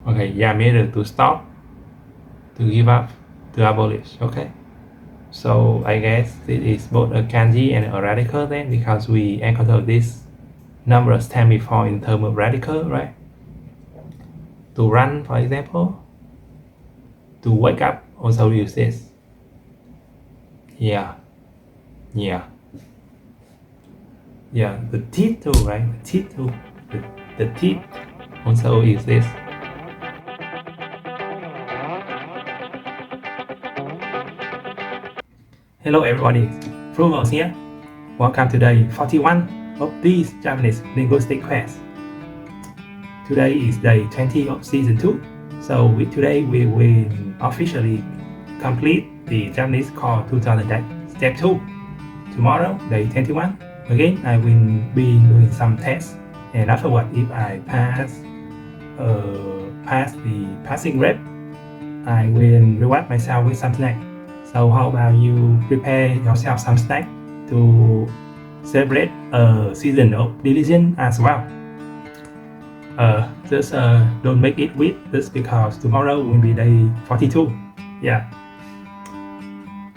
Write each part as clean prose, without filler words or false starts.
Okay, yameru, to stop, to give up, to abolish. Okay. So I guess it is both a kanji and a radical then, because we encountered this numerous times before in terms of radical, right? To run, for example. To wake up also use this. Yeah. The teeth too, right? The teeth too. The teeth also use this. Hello everybody, Frugal here. Welcome to day 41 of this Japanese linguistic class. Today is day 20 of season 2. So today we will officially complete the Japanese Core 2000 step 2. Tomorrow, day 21, again I will be doing some tests, and afterward if I pass the passing rep, I will reward myself with some snack. So how about you prepare yourself some snack to celebrate a season of diligence as well. Just don't make it weak just because tomorrow will be day 42. Yeah.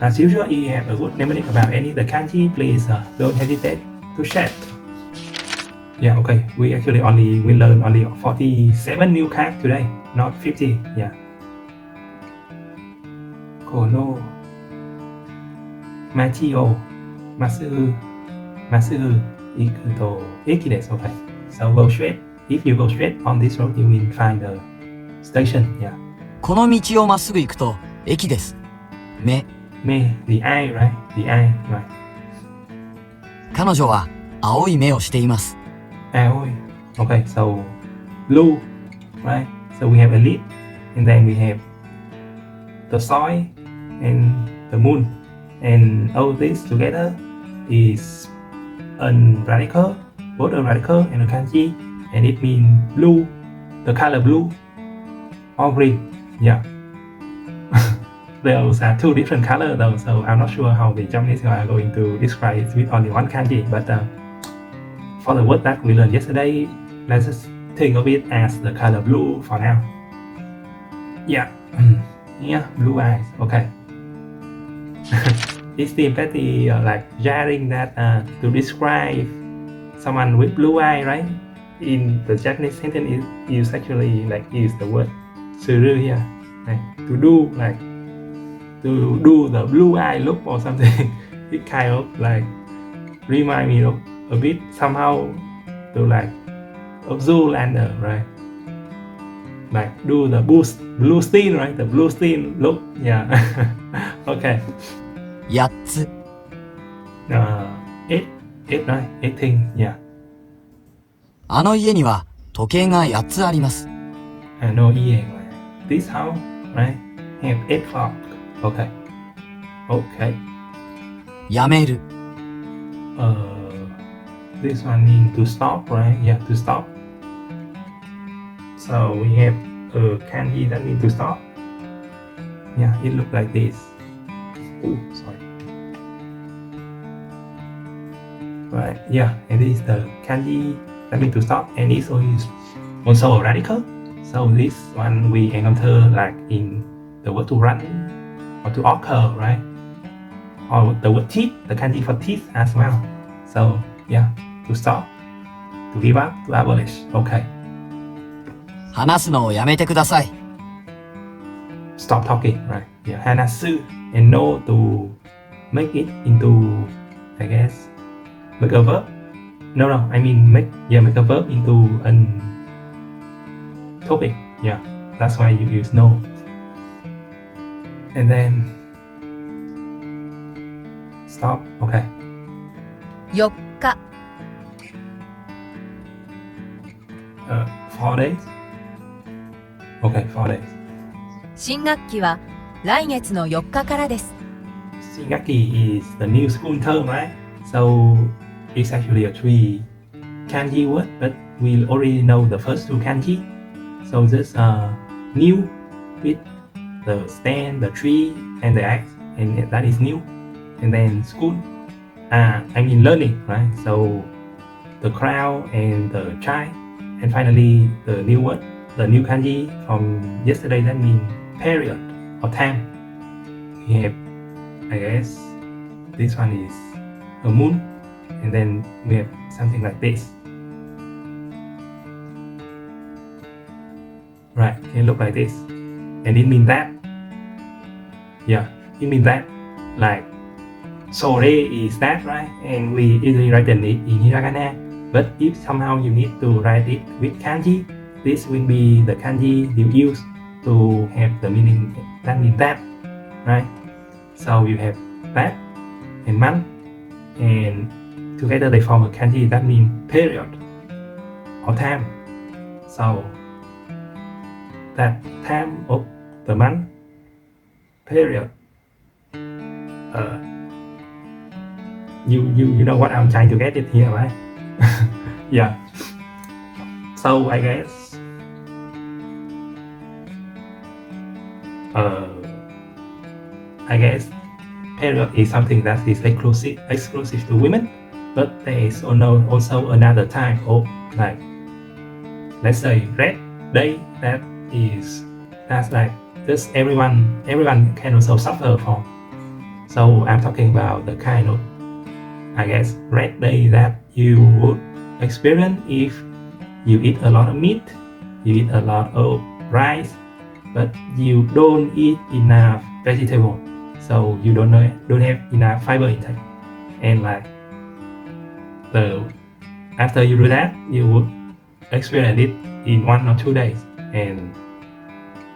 As usual, if you have a good memory about any of the kanji, please don't hesitate to share. Yeah, okay. We learned only 47 new cards today, not 50. Yeah. Kono, Machio, Masu, Ikuto, Ikides. Okay. So go straight. If you go straight on this road, you will find the station. Yeah. この道をまっすぐ行くと駅です。目。目、the eye, right? The eye, right? 彼女は青い目をしています。青い。Okay, so blue, right? So we have a lid, and then we have the soil and the moon, and all this together is a radical, both a radical and a kanji, and it means blue, the color blue, or green. Yeah. Those are two different colors though, so I'm not sure how the Japanese are going to describe it with only one kanji, but for the word that we learned yesterday, let's just think of it as the color blue for now. Yeah, blue eyes, okay. It seems pretty like jarring that to describe someone with blue eye, right? In the Japanese sentence, it actually use the word suru here, right? To do the blue eye look or something. It kind of remind me of a bit somehow to of Zoolander, right? Do the blue scene, right? The blue scene look, yeah. Okay. 8つ。8, right? 18, yeah. あの家には時計が8つあります。No, yeah. This house, right? Have 8 clock. Okay.やめる。This one means to stop, right? Yeah, to stop. So we have kanji that means to stop. Yeah, it looks like this. Oh, sorry. Right, yeah, and this is the kanji that means to stop, and this is also a radical. So this one we encounter in the word to run or to occur, right? Or the word teeth, the kanji for teeth as well. So yeah, to stop, to give up, to abolish. Okay. 話すのをやめてください。Stop talking, right? Yeah, hanasu, and no to make it into, I guess, make a verb. No, I mean make a verb into a topic. Yeah, that's why you use no. And then stop. Okay. 4日 4 days. Okay, 4 days. 新学期は来月の4日からです。Shingaki is the new school term, right? So it's actually a 3 kanji word, but we already know the first 2 kanji. So this new with the stand, the tree, and the axe, and that is new. And then school, learning, right? So the crowd and the child, and finally the new word the new kanji from yesterday, that means period or time. We have, I guess, this one is a moon, and then we have something like this. Right, it look like this, and it means that. Yeah, it means that, like, sore is that, right? And we easily write it in hiragana. But if somehow you need to write it with kanji, this will be the kanji you use to have the meaning that means that, right? So you have that and man, and together they form a kanji that means period or time. So that time of the month, period. You know what I'm trying to get it here, right? Yeah. So I guess period is something that is exclusive to women, but there is also another type of, like, let's say, red day, that's like just everyone can also suffer from. So I'm talking about the kind of, I guess, red day that you would experience if you eat a lot of meat, you eat a lot of rice, but you don't eat enough vegetable, so you don't have enough fiber intake, and like after you do that, you would experience it in 1 or 2 days, and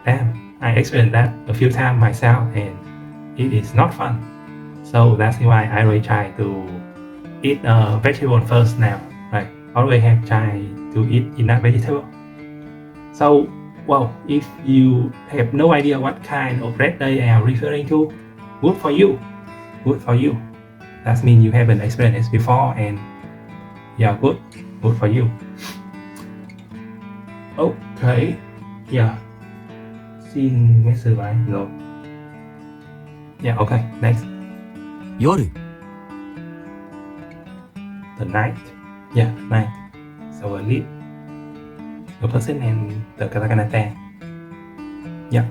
damn, I experienced that a few times myself, and it is not fun. So that's why I really try to eat vegetable first now. Right, always have tried to eat enough vegetable. So, well, if you have no idea what kind of red day I am referring to, good for you. That means you haven't experienced it before, and yeah, good for you. Okay, yeah. Xin message bài rồi. Yeah, okay, next. 夜 The night. Yeah, night. So a lead. The person and the katakana there. Yeah,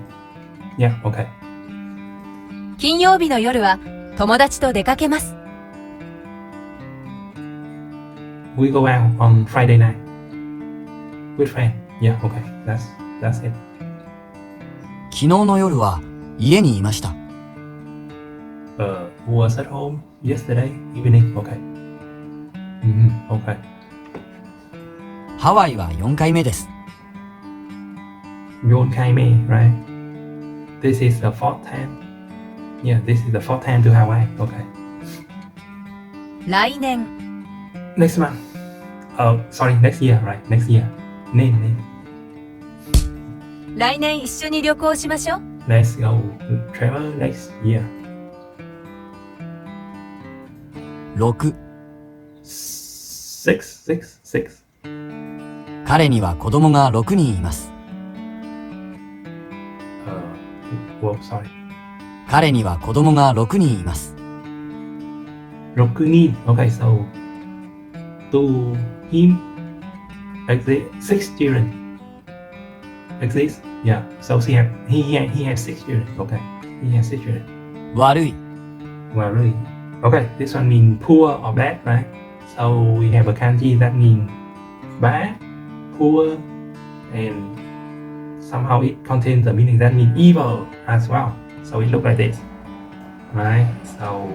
okay. 金曜日の夜は友達と出かけます。We go out on Friday night with friends. Yeah, okay. That's it. 昨日の夜は家にいました。Was at home yesterday evening. Okay. Okay. ハワイは4回目です。4回目, right? This is the 4th time. Yeah, this is the 4th time to Hawaii. Okay. 来年 Next month. Sorry, next year, right? Next year. Name. 来年一緒に旅行しましょう。 Let's go travel next year. 6 6. 彼には子供が6人います。Sorry. 彼には子供が6人います。6人. Okay, so to him exist 6 children. Exist? Yeah. So he has 6 children. Okay. He has 6 children. 悪い。 Well, really. Okay, this one means poor or bad, right? So we have a kanji that means bad, poor, and somehow it contains the meaning that means evil as well. So it looks like this, right? So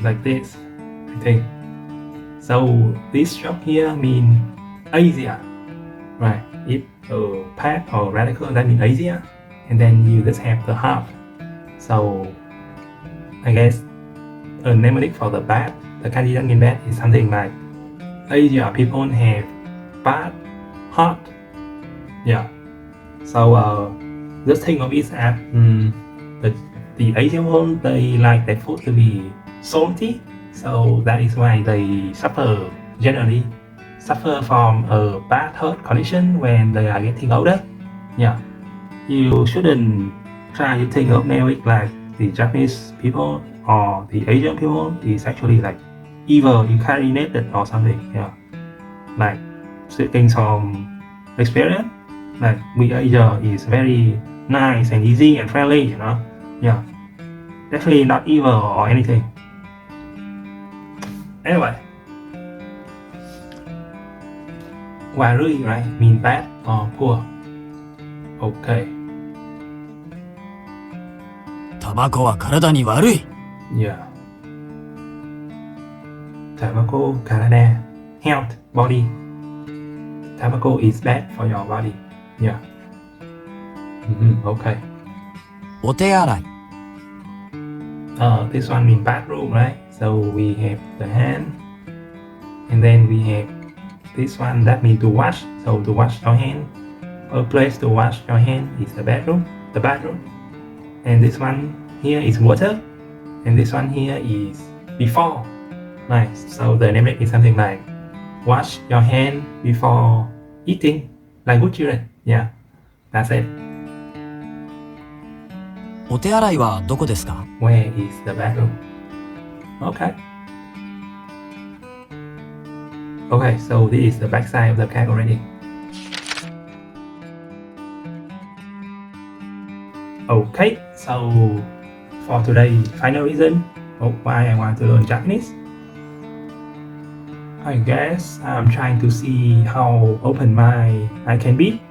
like this, I think. So this shop here means Asia, right? If a part or radical, that means Asia, and then you just have the half. So I guess a mnemonic for the bad, the kanji that means bad, is something like Asia people have bad heart. Yeah. So just think of it as the Asian people, they like their food to be salty, so that is why they generally suffer from a bad heart condition when they are getting older. Yeah. You shouldn't try to think of mnemonic like the Japanese people or the Asian people is actually like evil, incarnated or something. Yeah. Like speaking some experience, like we Asia is very nice and easy and friendly, you know. Yeah, definitely not evil or anything. Anyway, Warui, right, mean bad or poor. Okay. タバコは体に悪い。 Yeah. Tobacco, karada, health, body. Tobacco is bad for your body. Yeah. Okay. お手洗い。 This one means bathroom, right? So we have the hand, and then we have this one that means to wash. So to wash your hand, a place to wash your hand is the bathroom. And this one here is water, and this one here is before. Nice. So the name is something like wash your hand before eating, like good children. Yeah, that's it. お手洗いはどこですか？ Where is the bathroom? Okay. Okay, so this is the back side of the cat already. Okay, so for today, final reason of why I want to learn Japanese. I guess I'm trying to see how open-minded I can be.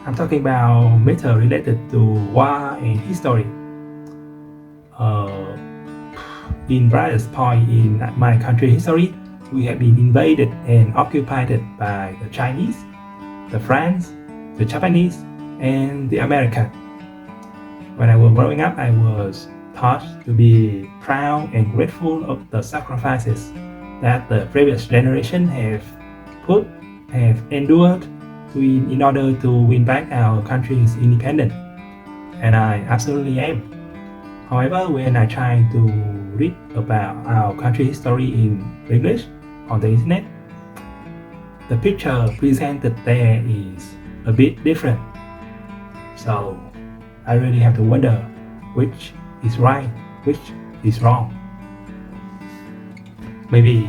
I'm talking about matter related to war and history. In various points in my country history, we have been invaded and occupied by the Chinese, the French, the Japanese, and the American. When I was growing up, I was taught to be proud and grateful of the sacrifices that the previous generation have endured in order to win back our country's independence, and I absolutely am. However, when I try to read about our country history in English on the internet, the picture presented there is a bit different. So I really have to wonder which is right, which is wrong. Maybe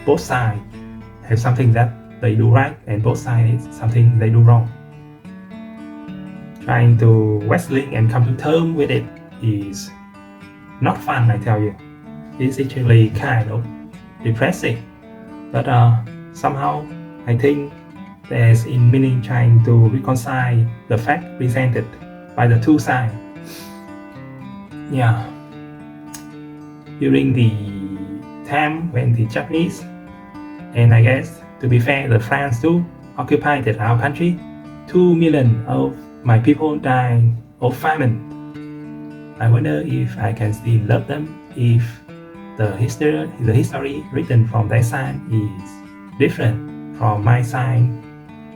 both sides have something that they do right and both sides something they do wrong. Trying to wrestling and come to terms with it is not fun, I tell you. It's actually kind of depressing. But somehow I think there's in meaning trying to reconcile the fact presented by the two sides. Yeah. During the time when the Japanese, and I guess to be fair, the France too, occupied our country, 2 million of my people died of famine. I wonder if I can still love them if the history written from their side is different from my side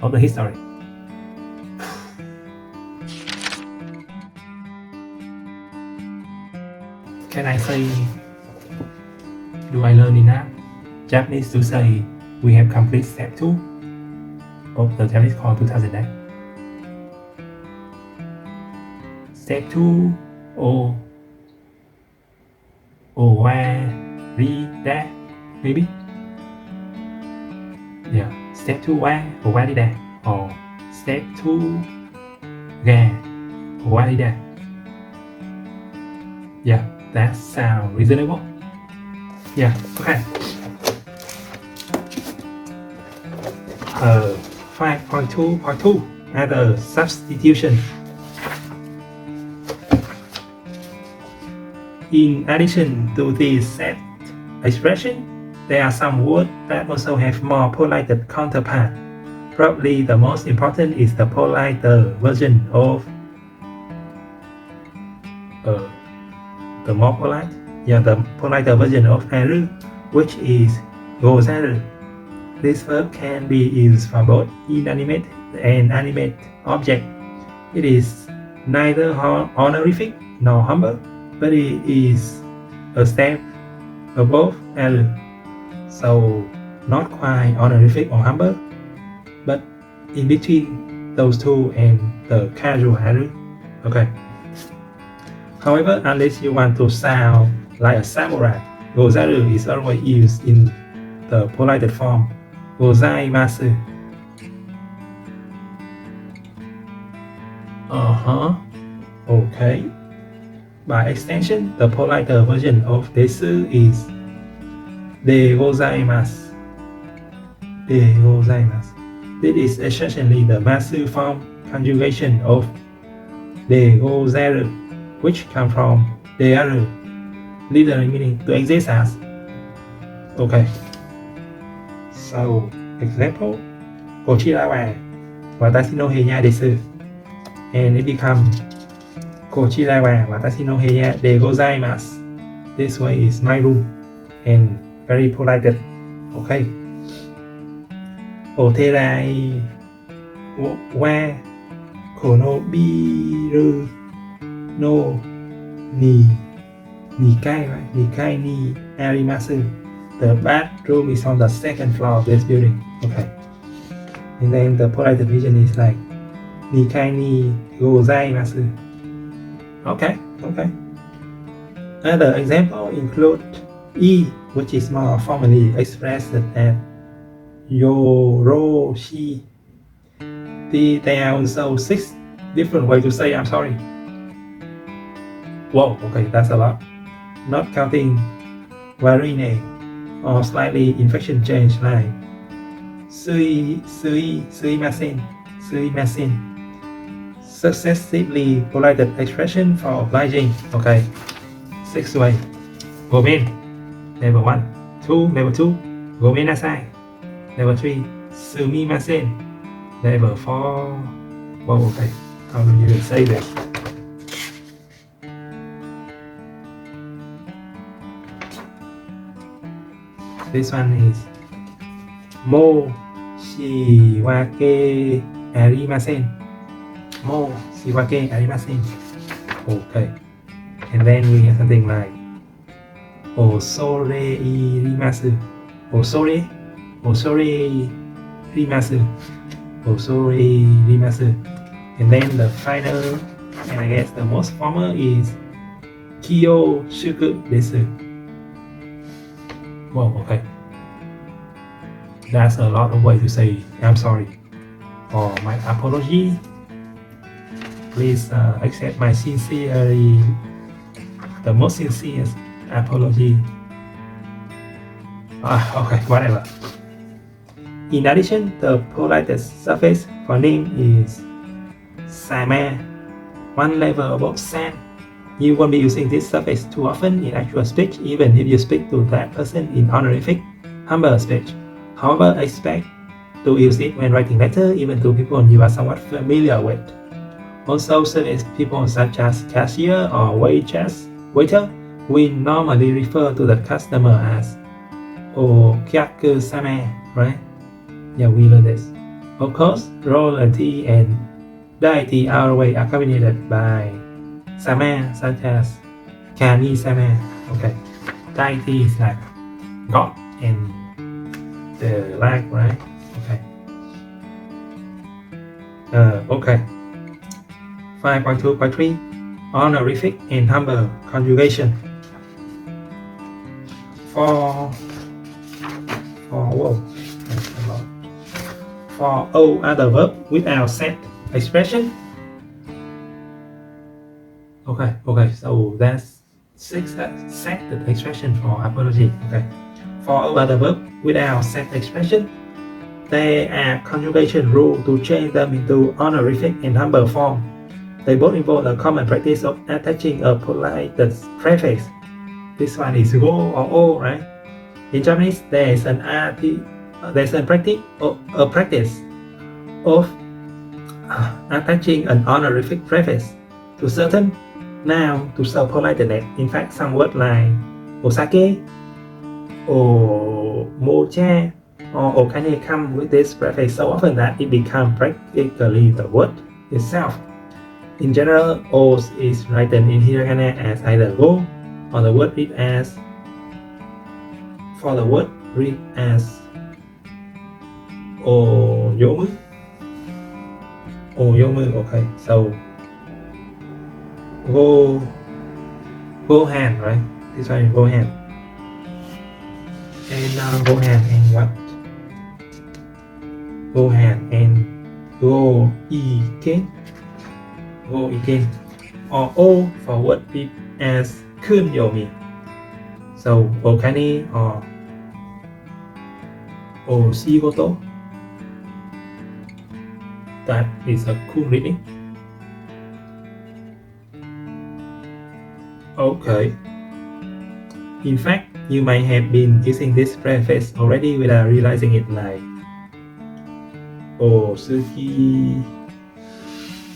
of the history. Can I say, do I learn enough Japanese to say we have complete step 2 of the Japanese call 2009? Step 2 or where read that maybe? Yeah, step 2 where or where did that? Or step 2 where or where did that? Yeah, that sounds reasonable. Yeah, okay. 5.2.2 Other substitution. In addition to this set expression, there are some words that also have more polite counterpart. Probably the most important is the politer version of the politer version of aru, which is gozaru. This verb can be used for both inanimate and animate object. It is neither honorific nor humble, but it is a step above aru. So not quite honorific or humble, but in between those two and the casual aru. Okay. However, unless you want to sound like a samurai, gozaru is always used in the polite form. gozaimasu. Okay. By extension, the politer version of desu is de gozaimasu. De gozaimasu. This is essentially the masu form conjugation of de gozaru, which comes from dearu, literally meaning to exist as. Okay. So, example, kochira wa watashi no heya desu. And it becomes kochira wa watashi no heya de gozaimasu. This way is my room and very polite. Okay. Oterai wa konobiru no nikai, right? Nikai ni arimasu. The bathroom is on the second floor of this building. Okay. And then the polite division is like nikai ni gozaimasu. Okay. Other example include e, which is more formally expressed as yoroshi. There are also 6 different ways to say I'm sorry. Whoa, okay, that's a lot. Not counting varine or slightly inflection change like suimasen. Successively polite expression for obliging. Okay, 6 ways. Gomen, level 1. 2, level 2. Gomenasai. Level 3. Sumimasen. Level 4. Whoa, okay. How do you say that? This one is mo shiwake arimasen. Mo shiwake arimasen. Okay. And then we have something like osore irimasu. Osore rimasu. And then the final, and I guess the most formal is kiyo shuku desu. Whoa, okay. That's a lot of ways to say I'm sorry or my apology. Please accept my the most sincere apology. Okay, whatever. In addition, the politest suffix for name is sama, one level above san. You won't be using this suffix too often in actual speech, even if you speak to that person in honorific, humble speech. However, expect to use it when writing letter, even to people you are somewhat familiar with. Also, service people such as cashier or waiter, we normally refer to the customer as okyaku-sama, right? Yeah, we learned this. Of course, royalty and deity are always accompanied by sama, such as kami-sama. Okay, deity is like God and the like, right? Okay. 5.2.3 honorific and humble conjugation. For all other verbs without set expression. Okay, so that's 6 set expression for apology. Okay, for all other verbs without set expression, there are conjugation rules to change them into honorific and humble form. They both involve the common practice of attaching a polite prefix. This one is go or o, right? In Japanese, there is a practice of attaching an honorific prefix to certain noun to show politeness. In fact, some words like osake or mocha or okane come with this prefix so often that it becomes practically the word itself. In general, O is written in hiragana as either go, or the word read as oyomu. Okay, so go hand, right? This one is go hand. And now go hand and what? go hand and go again, go again, or O forward it as ขึ้นโยมี so โอคานิ or โอชิโกโต that is a cool reading. Okay, in fact you might have been using this preface already without realizing it, like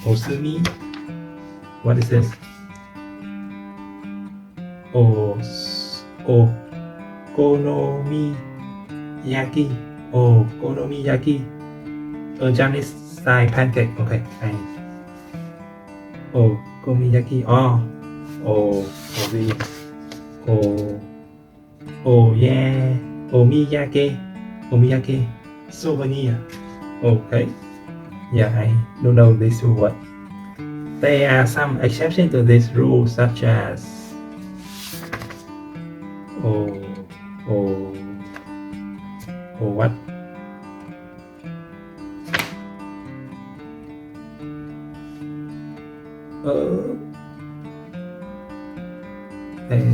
Osumi. What is this? Okonomiyaki. Okonomiyaki. A Japanese style pancake. Okay. Okonomiyaki. Omiyake. Souvenir. Okay. Yeah, I don't know this word. There are some exceptions to this rule, such as what? There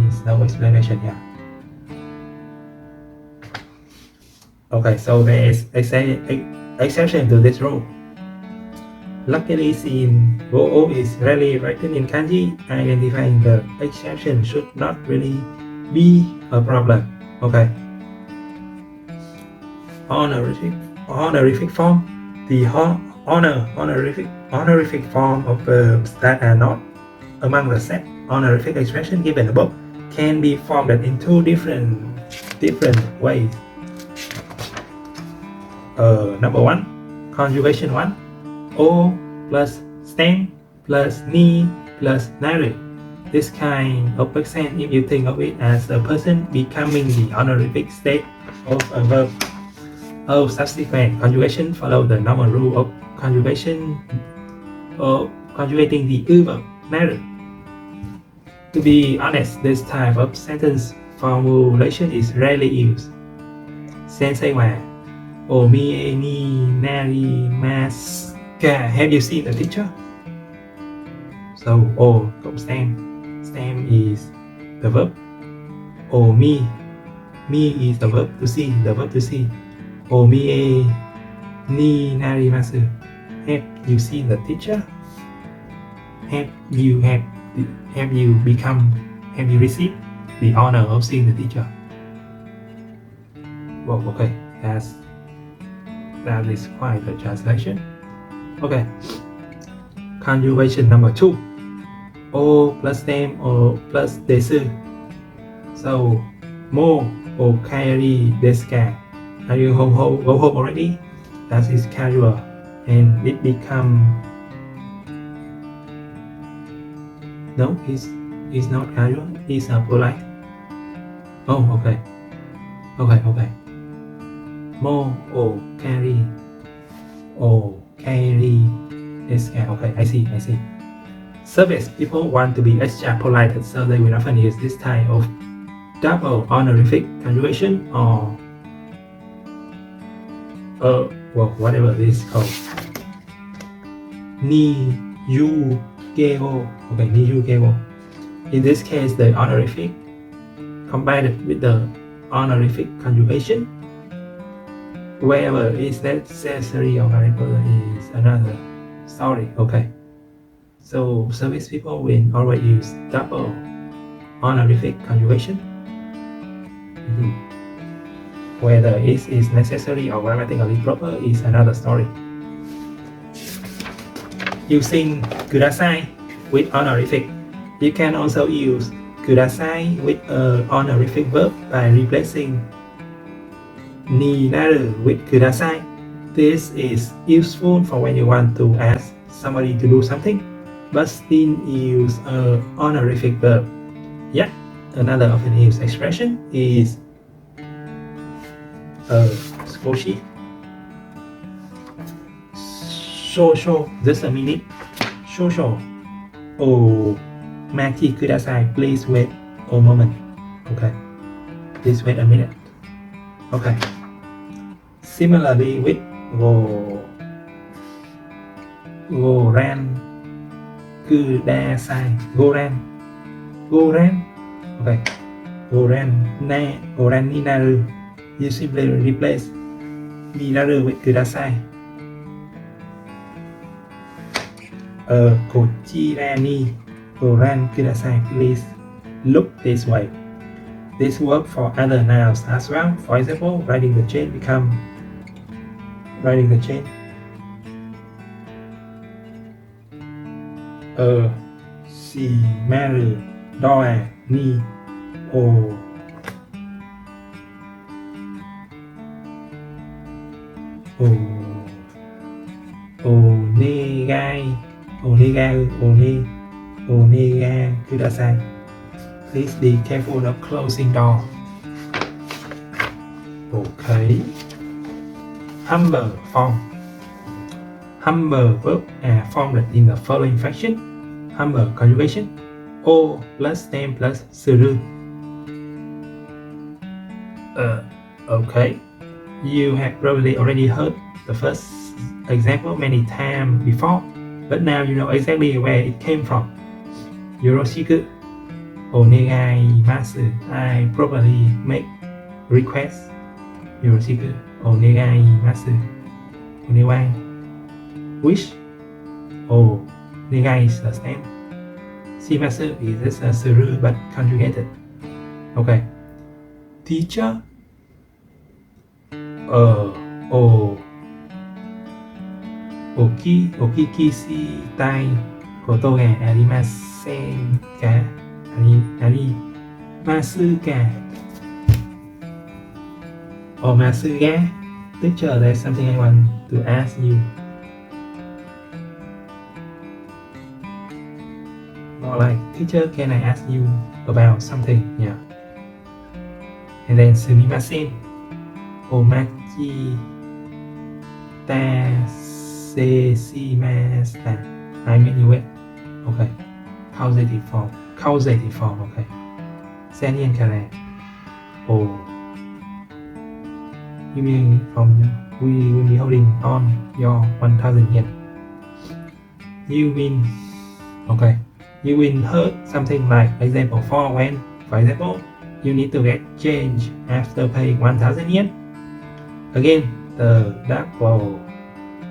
is no explanation here. Okay, so there is exception to this rule. Luckily, since Go is rarely written in kanji, identifying the exception should not really be a problem. Okay. Honorific form. The honorific form of verbs that are not among the set honorific expression given above can be formed in two different ways. Number one, conjugation 1. O plus stem plus ni plus naru. This kind of accent, if you think of it as a person becoming the honorific state of a verb. All subsequent conjugation follow the normal rule of conjugation or conjugating the verb naru. To be honest, this type of sentence formulation is rarely used. Sensei wa omi ni nari mas. Have you seen the teacher? So O cộng stem. Stem is the verb. O me is the verb to see. O mi ni narimasu. Have you seen the teacher? Have you received the honor of seeing the teacher? Well, okay, that is quite the translation. Okay, conjugation number 2. O plus stem O plus desu. So mo o kaeri desu ka? Are you go home already? That is casual, and it become no, it's not casual. It's polite. Oh, okay. Mo o kaeri desu ka? Okay, I see. Service people want to be extra polite, so they will often use this type of double honorific conjugation or whatever it is called. Ni yu geo. Okay, ni yu geo. In this case, the honorific combined with the honorific conjugation, wherever is necessary or variable is another story. Okay. So service people will always use double honorific conjugation. Whether it is necessary or grammatically proper is another story. Using kudasai with honorific, you can also use kudasai with an honorific verb by replacing ni naru with kudasai. This is useful for when you want to ask somebody to do something, but still use an honorific verb. Yet another often used expression is Skoshi. Shosho, just a minute. Shosho. Maki kudasai, please wait a moment. Okay. Please wait a minute. Okay. Similarly with Goran kudasai. Goran. Okay. Goran ni naru. You simply replace ni naru with kudasai. Kochirani. Goran kudasai. Please look this way. This works for other nouns as well. For example, riding the chain become riding the chain. Si maru doa ni o onega kudasai. Please be careful of closing door. Okay. Humble form. Humble verb are formed in the following fashion. Humble conjugation. O plus stem plus suru. Okay. You have probably already heard the first example many times before, but now you know exactly where it came from. Yoroshiku onegai I probably make request. Yoroshiku onegai onegai. Wish. Negai is the stem. Shimasu is just a suru but conjugated. Okay. Teacher. Okikishi tai koto ga arimasen ka. Arimasu ka. Masu ga. Teacher, there's something I want to ask you. More like, teacher, can I ask you about something? Yeah. And then sumimasen. Omachi ta seimashita. I mean you wait. Okay. Causative form. Okay. Senian kare. You mean from we will be holding on your 1,000 yen. You win. Okay. You will heard something like example 4 when, for example, you need to get change after paying 1,000 yen. Again, the double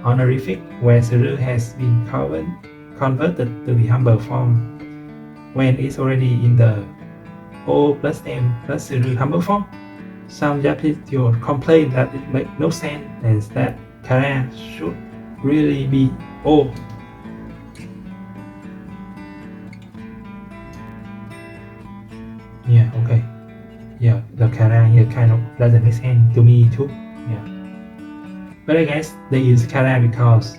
honorific where suru has been converted to the humble form when it's already in the O plus M plus suru humble form. Some Japanese will complain that it makes no sense and that kara should really be O. Yeah, okay. Yeah, the kara here kind of doesn't make sense to me too. Yeah. But I guess they use kara because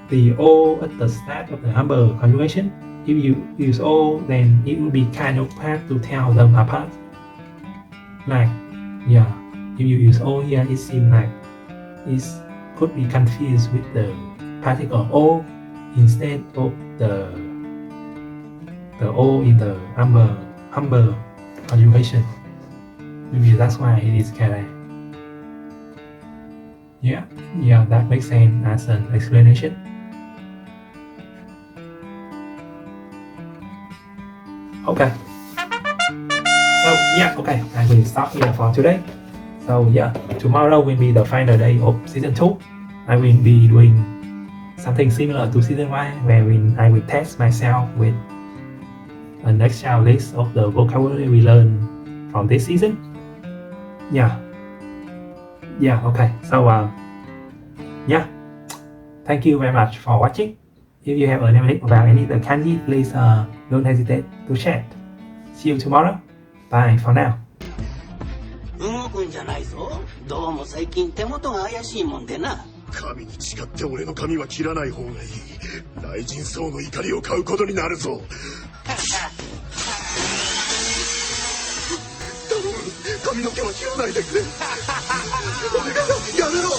the O at the start of the humble conjugation, if you use O, then it will be kind of hard to tell them apart. Like, yeah, if you use O here, it seems like it could be confused with the particle O instead of the O in the humble conjugation. Maybe that's why it is kara. Yeah, that makes sense as an explanation. Okay. So yeah, okay, I will stop here for today. So yeah, tomorrow will be the final day of season 2. I will be doing something similar to season 1 where I will test myself with an Excel list of the vocabulary we learned from this season. Yeah, okay. So yeah, thank you very much for watching. If you have any about any of the kanji, please don't hesitate to chat. See you tomorrow. Bye for now. 動くんじゃないぞ。どうも最近手元が怪しいもんでな。神に誓って俺の髪は切らない方がいい。雷神層の怒りを買うことになるぞ。頼む、髪の毛は切らないでくれ。お願いだ、やめろ。